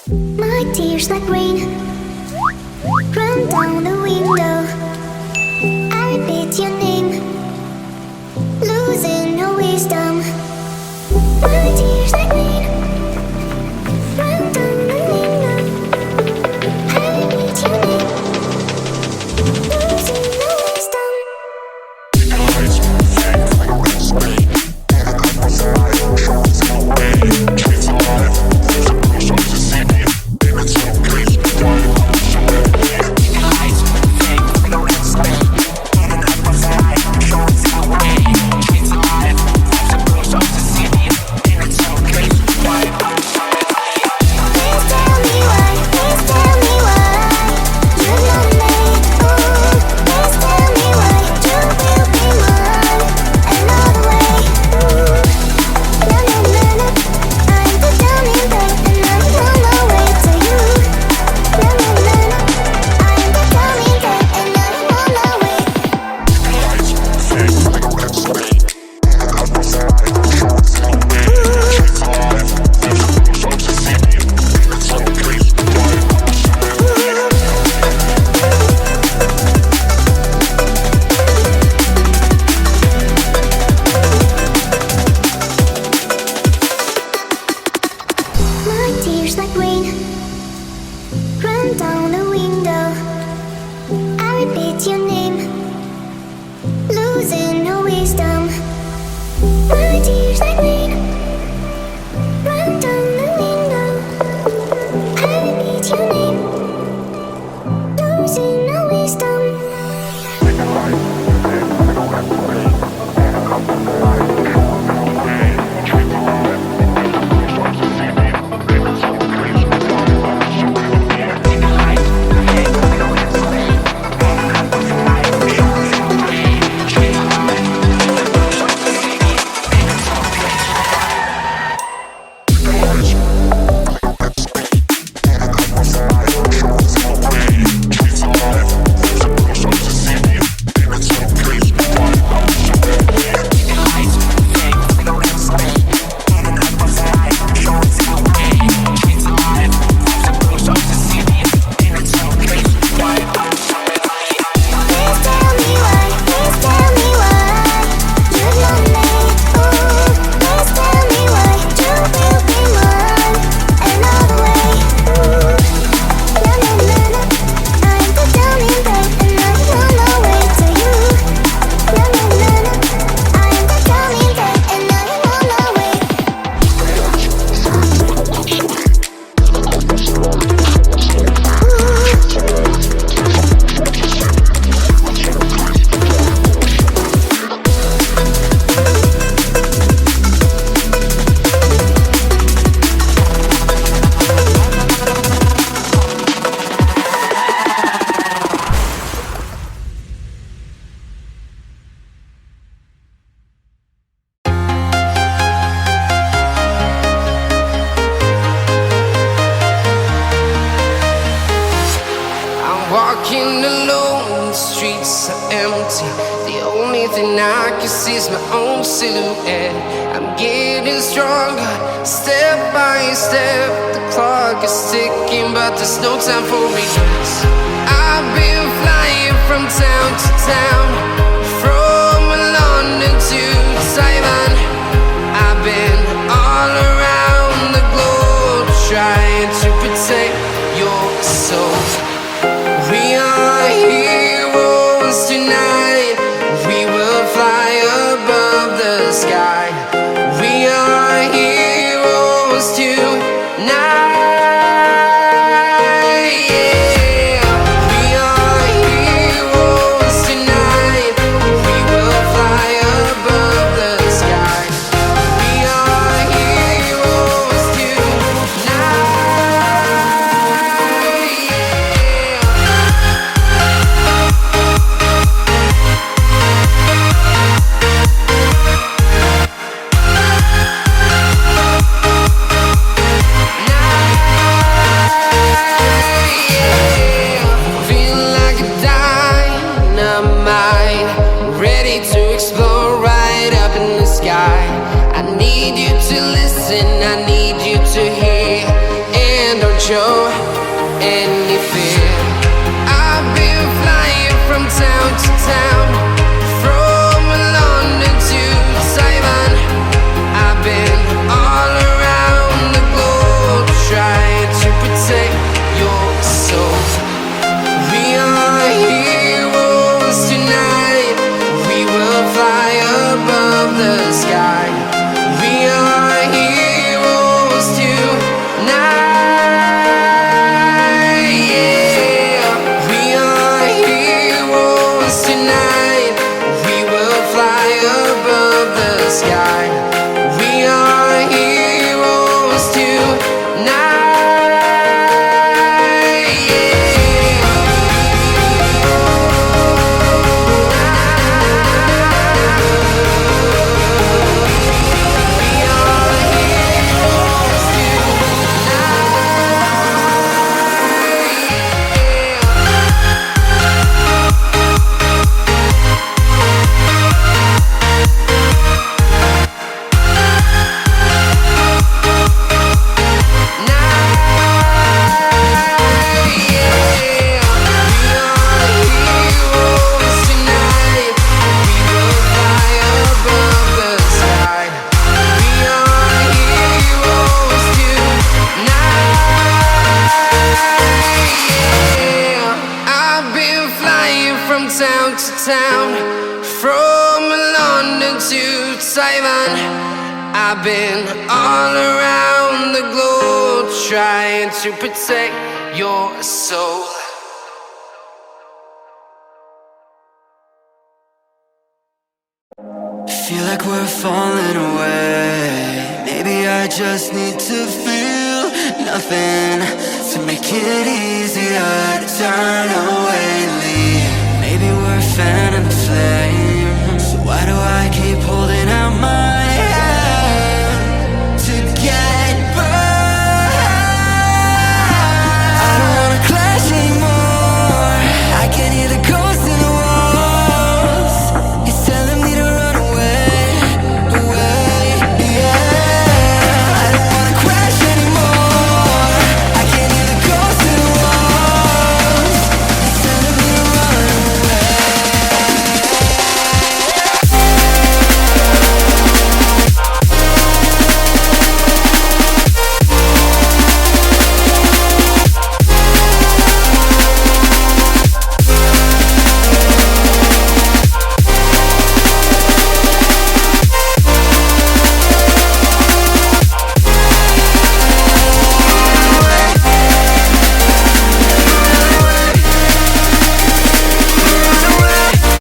My tears like rain run down the window. I repeat your name, losing no wisdom. My tears like rain run down the window. I repeat your name, losing no wisdom. Eyes fake like red stain, and I cut my side, shows no way. Trees alive, there's a bruise on the city. If it's so crazy, why I'm so ready? Eyes fake like red stain, and I cut my side, shows no way. Trees alive, there's a bruise on the city. If it's so crazy, why I'm so ready? Please tell me why, please tell me why you love me. Ooh, please tell me why you will be mine another way. Ooh, na na na na, I'm the dummy babe and I'm on my way to you. Na na na na, I'm the dummy babe and I'm on my way. Eyes fake like red stain, and I cut my side, shows no way. Trees alive, there's a bruise on the city. If it's so crazy, why I'm so ready? My tears like rain run down the window. I repeat your name, losing no wisdom. My tears like rain run down the window. I repeat your name, losing no wisdom. Please tell me why, please tell me why you love me. Ooh, please tell me why you will be mine another way. Ooh, na na na na, I'm the dummy babe and I'm on my way to you. Na na na na, I'm the dummy babe and I'm on my way. I'm walking alone, the streets are empty. The only thing I can see is my own silhouette. I'm getting stronger, step by step. The clock is ticking, but there's no time for regrets. I've been flying from town to town, from London to Taiwan. I've been all around the globe, trying to protect your soul. We are heroes tonight. We will fly above the sky. We are heroes tonight. Yeah. We are heroes tonight. show any fear. I've been flying from town to town, from London to Taiwan. I've been all around the globe trying to protect your soul. We are heroes tonight. We will fly above the sky. We are heroes tonight. Yeah. We are heroes tonight. We will fly above the sky. We are heroes tonight. Yeah. Town to town, from London to Taiwan. I've been all around the globe trying to protect your soul. Feel like we're falling away. Maybe I just need to feel nothing to make it easier to turn away and leave. Maybe we're fanning the flame, so why do I keep holding